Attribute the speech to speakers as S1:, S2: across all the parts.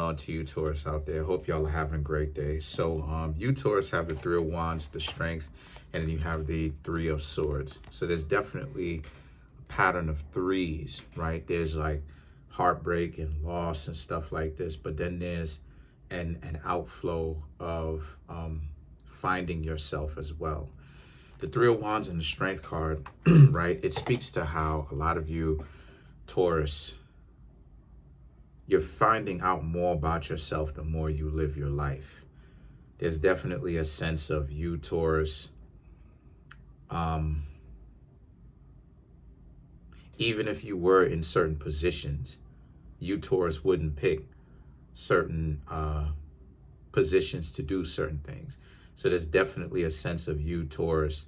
S1: on to you Taurus out there? Hope y'all are having a great day. So you Taurus have the Three of Wands, the Strength, and then you have the Three of Swords. So there's definitely a pattern of threes, right? There's like heartbreak and loss and stuff like this, but then there's an outflow of finding yourself as well. The Three of Wands and the Strength card, right? It speaks to how a lot of you Taurus, you're finding out more about yourself the more you live your life. There's definitely a sense of you, Taurus, even if you were in certain positions, you, Taurus, wouldn't pick certain positions to do certain things. So there's definitely a sense of you, Taurus,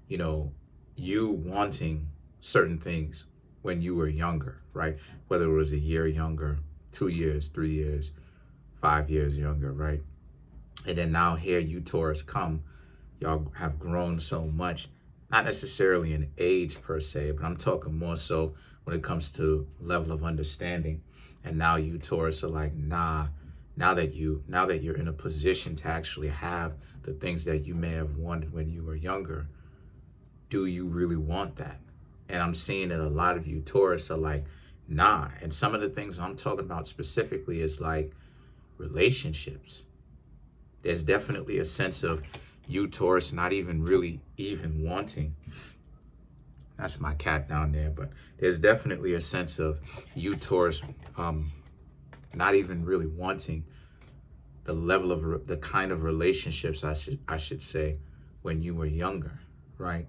S1: you wanting certain things when you were younger, right? Whether it was a year younger, 2 years, 3 years, 5 years younger, right? And then now here you Taurus come, y'all have grown so much, not necessarily in age per se, but I'm talking more so when it comes to level of understanding. And now you Taurus are like, nah, now that you're in a position to actually have the things that you may have wanted when you were younger, do you really want that? And I'm seeing that a lot of you Taurus are like, nah. And some of the things I'm talking about specifically is like relationships. There's definitely a sense of you Taurus not even really even wanting. That's my cat down there, but there's definitely a sense of you Taurus not even really wanting the level of the kind of relationships I should say when you were younger, right?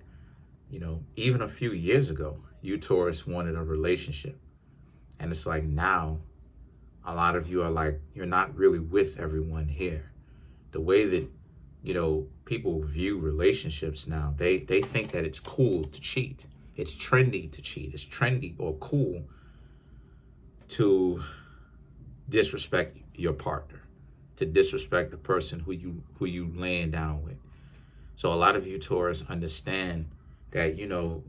S1: Even a few years ago, you Taurus wanted a relationship. And it's like now, a lot of you are like, you're not really with everyone here. The way that, people view relationships now, they think that it's cool to cheat. It's trendy to cheat. It's trendy or cool to disrespect your partner, to disrespect the person who you laying down with. So a lot of you Taurus understand that, you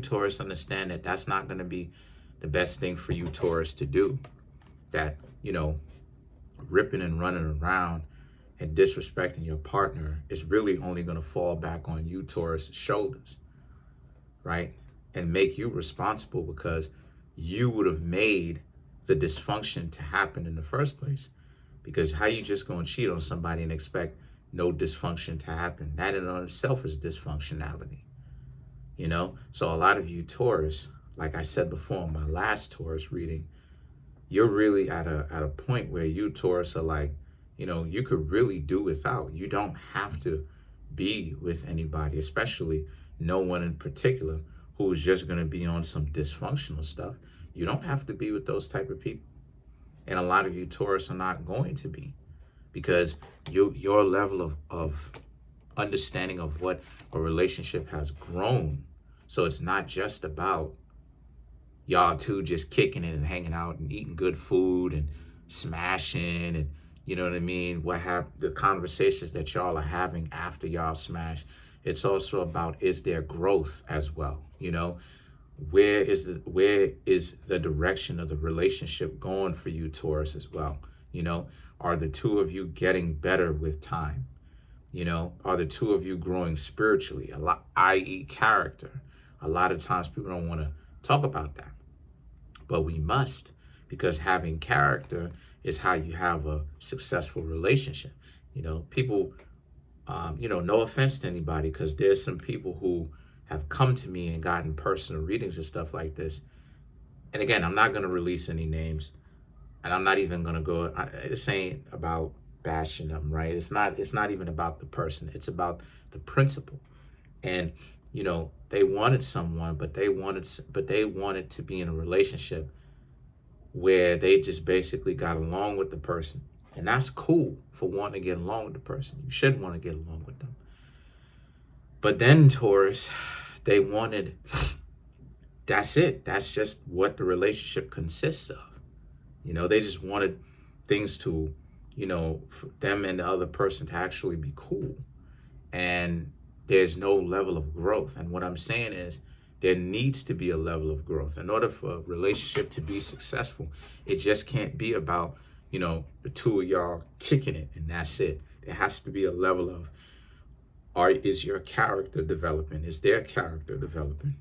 S1: Taurus understand that that's not going to be the best thing for you Taurus to do. That, ripping and running around and disrespecting your partner is really only going to fall back on you Taurus' shoulders, right? And make you responsible because you would have made the dysfunction to happen in the first place. Because how you just going to cheat on somebody and expect no dysfunction to happen? That in and of itself is dysfunctionality, So a lot of you Taurus, like I said before in my last Taurus reading, you're really at a point where you Taurus are like, you could really do without. You don't have to be with anybody, especially no one in particular who is just going to be on some dysfunctional stuff. You don't have to be with those type of people. And a lot of you Taurus are not going to be, because your level of understanding of what a relationship has grown. So it's not just about y'all two just kicking it and hanging out and eating good food and smashing and, you know what I mean? The conversations that y'all are having after y'all smash. It's also about, is there growth as well? Where is the direction of the relationship going for you Taurus as well? Are the two of you getting better with time? Are the two of you growing spiritually, i.e. character? A lot of times people don't want to talk about that, but we must, because having character is how you have a successful relationship. People, no offense to anybody, because there's some people who have come to me and gotten personal readings and stuff like this. And again, I'm not going to release any names, and I'm not even going to go, this ain't about bashing them, right? It's not even about the person. It's about the principle. And, they wanted someone, but they wanted to be in a relationship where they just basically got along with the person. And that's cool for wanting to get along with the person. You should want to get along with them. But then Taurus, they wanted, that's it. That's just what the relationship consists of. They just wanted things to, for them and the other person to actually be cool. And there's no level of growth. And what I'm saying is, there needs to be a level of growth. In order for a relationship to be successful, it just can't be about, the two of y'all kicking it and that's it. There has to be a level of, is your character developing? Is their character developing?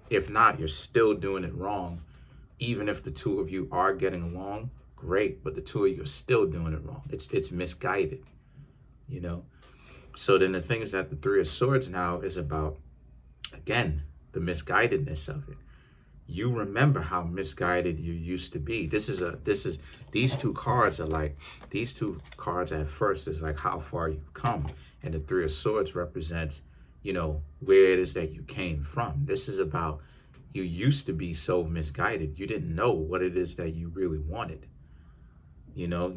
S1: If not, you're still doing it wrong. Even if the two of you are getting along, great, but the two of you are still doing it wrong. It's misguided, So then the thing is that the Three of Swords now is about, again, the misguidedness of it. You remember how misguided you used to be. These two cards at first is like how far you've come. And the Three of Swords represents, where it is that you came from. This is about, you used to be so misguided. You didn't know what it is that you really wanted. You know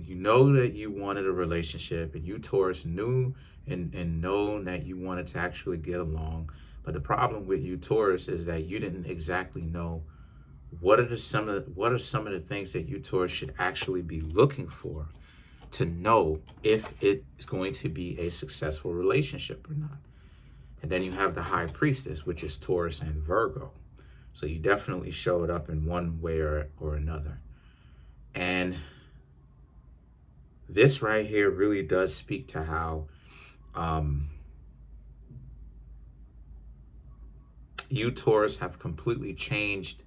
S1: that you wanted a relationship, and you, Taurus, knew and known that you wanted to actually get along. But the problem with you, Taurus, is that you didn't exactly know what are some of the things that you, Taurus, should actually be looking for to know if it's going to be a successful relationship or not. And then you have the High Priestess, which is Taurus and Virgo. So you definitely showed up in one way or another. And this right here really does speak to how you, Taurus, have completely changed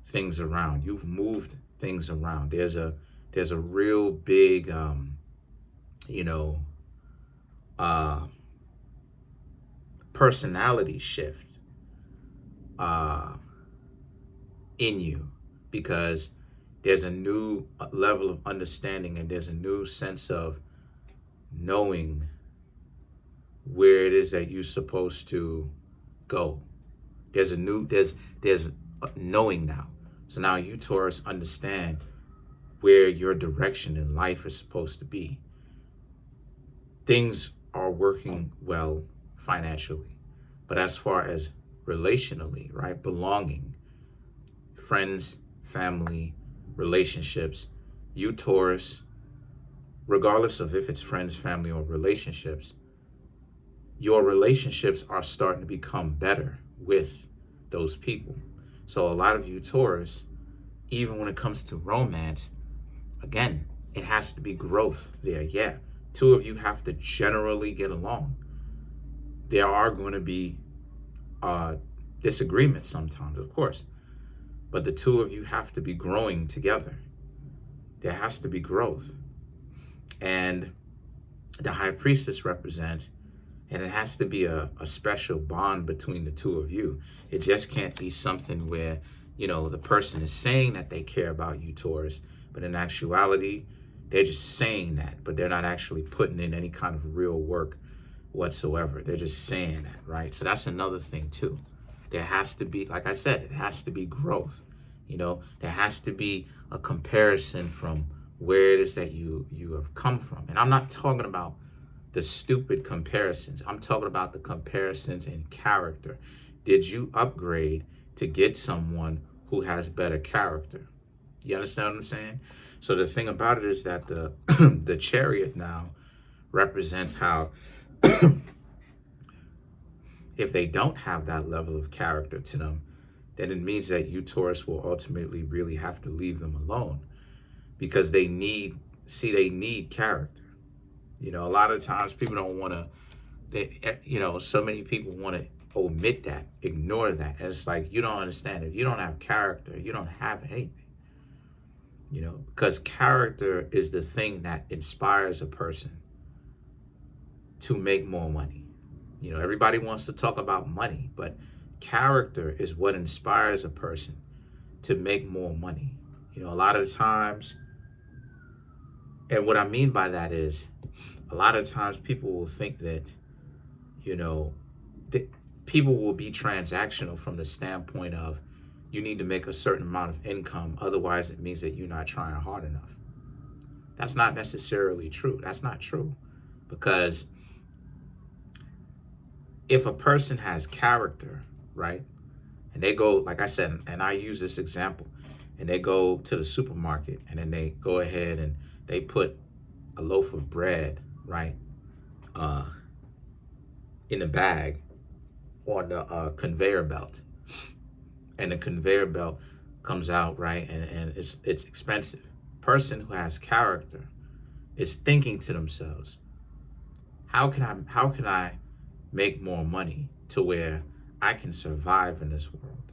S1: things around. You've moved things around. There's a real big, personality shift in you, because there's a new level of understanding and there's a new sense of knowing where it is that you're supposed to go. There's knowing now. So now you, Taurus, understand where your direction in life is supposed to be. Things are working well financially, but as far as relationally, right, belonging, friends, family, relationships, you, Taurus, regardless of if it's friends, family, or relationships, your relationships are starting to become better with those people. So a lot of you, Taurus, even when it comes to romance, again, it has to be growth there. Yeah, two of you have to generally get along. There are going to be disagreements sometimes, of course, but the two of you have to be growing together. There has to be growth. And the High Priestess represents, and it has to be a special bond between the two of you. It just can't be something where, the person is saying that they care about you, Taurus, but in actuality, they're just saying that, but they're not actually putting in any kind of real work whatsoever. They're just saying that, right? So that's another thing too. There has to be, like I said, it has to be growth. There has to be a comparison from where it is that you have come from. And I'm not talking about the stupid comparisons. I'm talking about the comparisons in character. Did you upgrade to get someone who has better character? You understand what I'm saying? So the thing about it is that the the Chariot now represents how if they don't have that level of character to them, then it means that you, Taurus, will ultimately really have to leave them alone, because they need character. A lot of times people don't want to, so many people want to omit that, ignore that. And it's like, you don't understand. If you don't have character, you don't have anything. Because character is the thing that inspires a person to make more money. Everybody wants to talk about money, but character is what inspires a person to make more money. A lot of times, and what I mean by that is, a lot of times people will think that, people will be transactional from the standpoint of, you need to make a certain amount of income, otherwise it means that you're not trying hard enough. That's not necessarily true. That's not true. Because if a person has character, right, and they go, like I said, and I use this example, and they go to the supermarket and then they go ahead and they put a loaf of bread, right, in the bag on the conveyor belt. and the conveyor belt comes out, right? And it's expensive. Person who has character is thinking to themselves, how can I make more money to where I can survive in this world?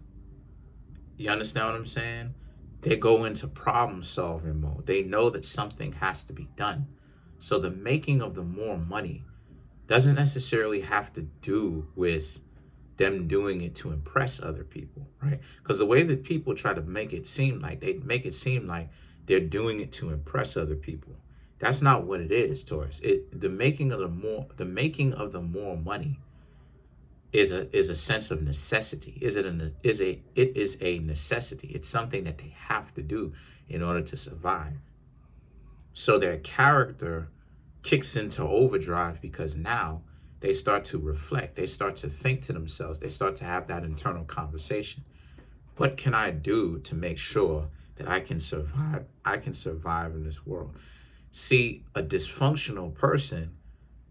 S1: You understand what I'm saying? They go into problem solving mode. They know that something has to be done. So the making of the more money doesn't necessarily have to do with them doing it to impress other people, right? Because the way that people try to make it seem like they're doing it to impress other people. That's not what it is, Taurus. The making of the more money is a sense of necessity. It is a necessity. It's something that they have to do in order to survive. So their character kicks into overdrive because now they start to reflect. They start to think to themselves. They start to have that internal conversation. What can I do to make sure that I can survive? I can survive in this world. See, a dysfunctional person,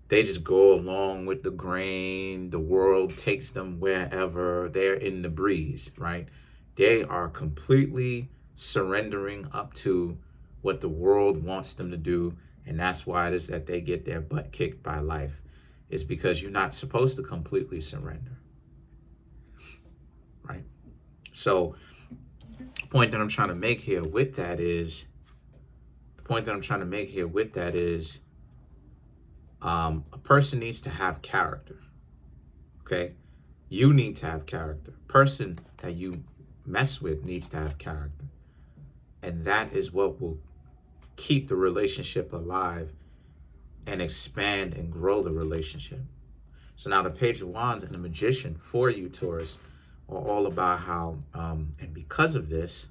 S1: they just go along with the grain. The world takes them wherever. They're in the breeze, right? They are completely surrendering up to what the world wants them to do. And that's why it is that they get their butt kicked by life. It's because you're not supposed to completely surrender, right? So the point that I'm trying to make here with that is, a person needs to have character, okay? You need to have character. Person that you mess with needs to have character. And that is what will keep the relationship alive and expand and grow the relationship. So now the Page of Wands and the Magician for you, Taurus, are all about how, and because of this,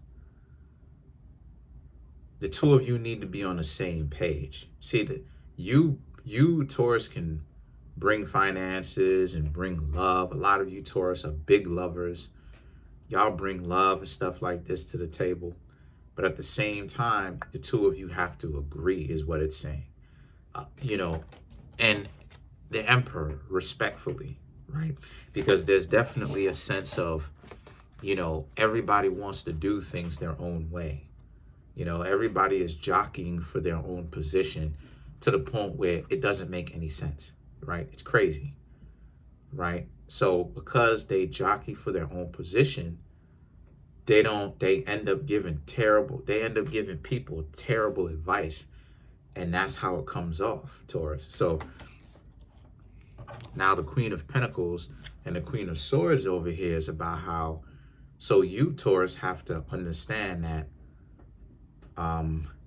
S1: the two of you need to be on the same page. See, that you, Taurus, can bring finances and bring love. A lot of you, Taurus, are big lovers. Y'all bring love and stuff like this to the table. But at the same time, the two of you have to agree, is what it's saying. And the Emperor, respectfully, right? Because there's definitely a sense of, everybody wants to do things their own way. Everybody is jockeying for their own position to the point where it doesn't make any sense, right? It's crazy, right? So because they jockey for their own position, they end up giving people terrible advice. And that's how it comes off, Taurus. So now the Queen of Pentacles and the Queen of Swords over here is about how, so you, Taurus, have to understand that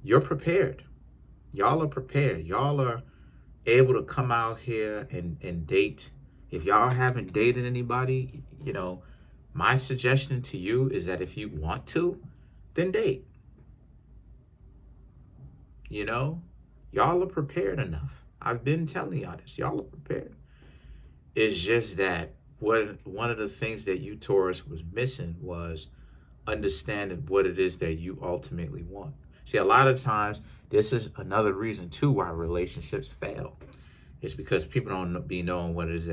S1: you're prepared. Y'all are prepared. Y'all are able to come out here and date. If y'all haven't dated anybody, my suggestion to you is that if you want to, then date. Y'all are prepared enough. I've been telling y'all this. Y'all are prepared. It's just that one of the things that you, Taurus, was missing was understanding what it is that you ultimately want. See, a lot of times, this is another reason too why relationships fail. It's because people don't be knowing what it is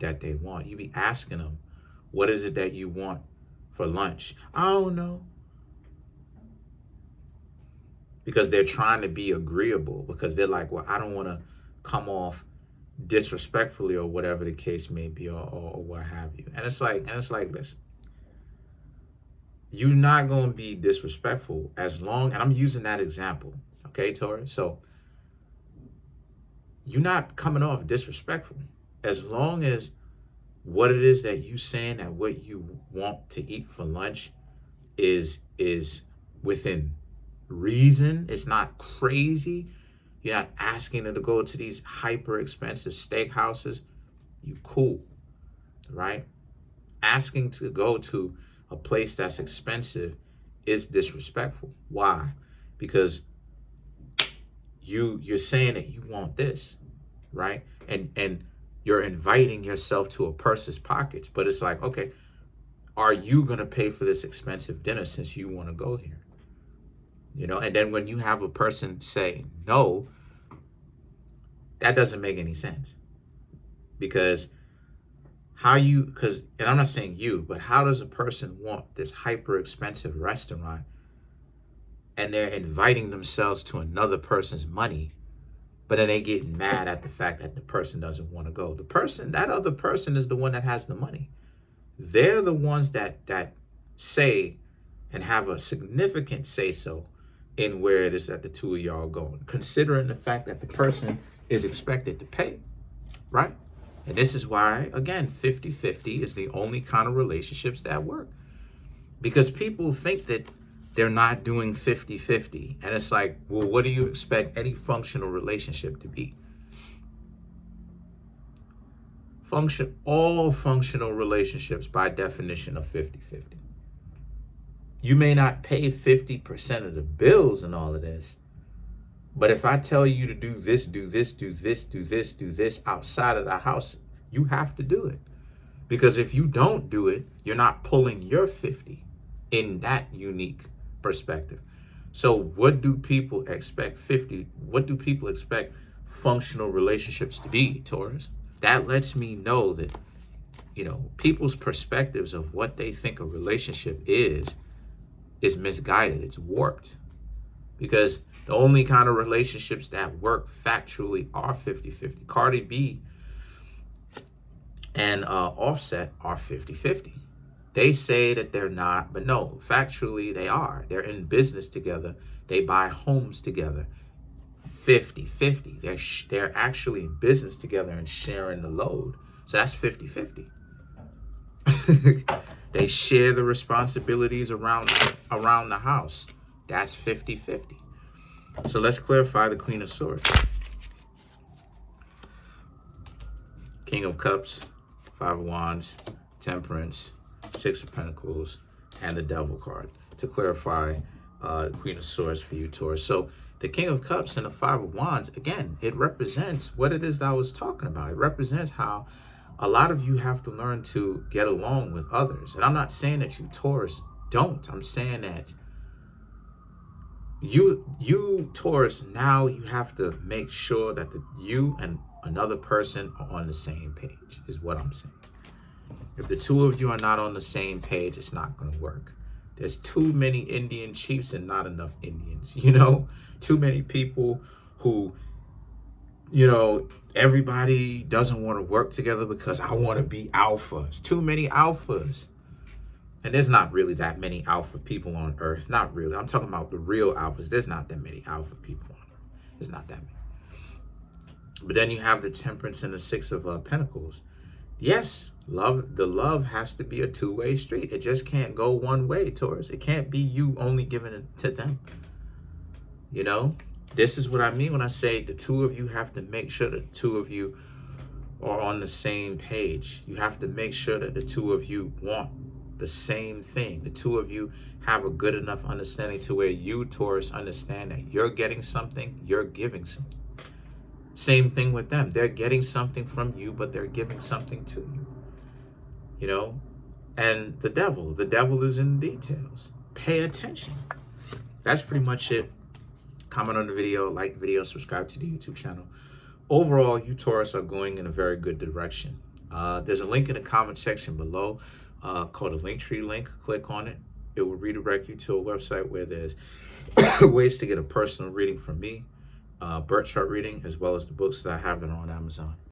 S1: that they want. You be asking them, what is it that you want for lunch? I don't know. Because they're trying to be agreeable, because they're like, well, I don't want to come off disrespectfully or whatever the case may be, or what have you. And it's like, listen, you're not going to be disrespectful as long, and I'm using that example, okay, Taurus? So you're not coming off disrespectful as long as what it is that you saying that what you want to eat for lunch is within reason. It's not crazy. You're not asking them to go to these hyper expensive steakhouses. You cool, right? Asking to go to a place that's expensive is disrespectful. Why? Because you're saying that you want this, right? And you're inviting yourself to a person's pockets, but it's like, okay, are you gonna pay for this expensive dinner since you want to go here? And then when you have a person say no, that doesn't make any sense, because and I'm not saying you, but how does a person want this hyper expensive restaurant and they're inviting themselves to another person's money, but then they get mad at the fact that the person doesn't want to go? That other person is the one that has the money. They're the ones that say and have a significant say so in where it is that the two of y'all going, considering the fact that the person is expected to pay, right? And this is why, again, 50-50 is the only kind of relationships that work. Because people think that they're not doing 50-50. And it's like, well, what do you expect any functional relationship to be? All functional relationships, by definition, are 50-50. You may not pay 50% of the bills and all of this, but if I tell you to do this, do this, do this, do this, do this outside of the house, you have to do it. Because if you don't do it, you're not pulling your 50 in that unique perspective. So what do people expect functional relationships to be, Taurus? That lets me know that, people's perspectives of what they think a relationship is misguided. It's warped. Because the only kind of relationships that work factually are 50-50. Cardi B and Offset are 50-50. They say that they're not, but no, factually they are. They're in business together. They buy homes together. 50-50. They're actually in business together and sharing the load. So that's 50-50. They share the responsibilities around the house. That's 50-50. So let's clarify the Queen of Swords. King of Cups, Five of Wands, Temperance, Six of Pentacles, and the Devil card. To clarify the Queen of Swords for you, Taurus. So the King of Cups and the Five of Wands, again, it represents what it is that I was talking about. It represents how a lot of you have to learn to get along with others. And I'm not saying that you, Taurus, don't. I'm saying that you Taurus, now you have to make sure that you and another person are on the same page, is what I'm saying. If the two of you are not on the same page, it's not going to work. There's too many Indian chiefs and not enough Indians, too many people who, everybody doesn't want to work together because I want to be alpha. It's too many alphas. And there's not really that many alpha people on earth. Not really. I'm talking about the real alphas. There's not that many alpha people on earth. There's not that many. But then you have the Temperance and the Six of Pentacles. Yes, the love has to be a two-way street. It just can't go one way, Taurus. It can't be you only giving it to them. This is what I mean when I say the two of you have to make sure that the two of you are on the same page. You have to make sure that the two of you want the same thing. The two of you have a good enough understanding to where you, Taurus, understand that you're getting something, you're giving something. Same thing with them. They're getting something from you, but they're giving something to you. And the devil is in the details. Pay attention. That's pretty much it. Comment on the video, like the video, subscribe to the YouTube channel. Overall, you Taurus are going in a very good direction. There's a link in the comment section below called a Linktree link. Click on it. It will redirect you to a website where there's ways to get a personal reading from me, birth chart reading, as well as the books that I have that are on Amazon.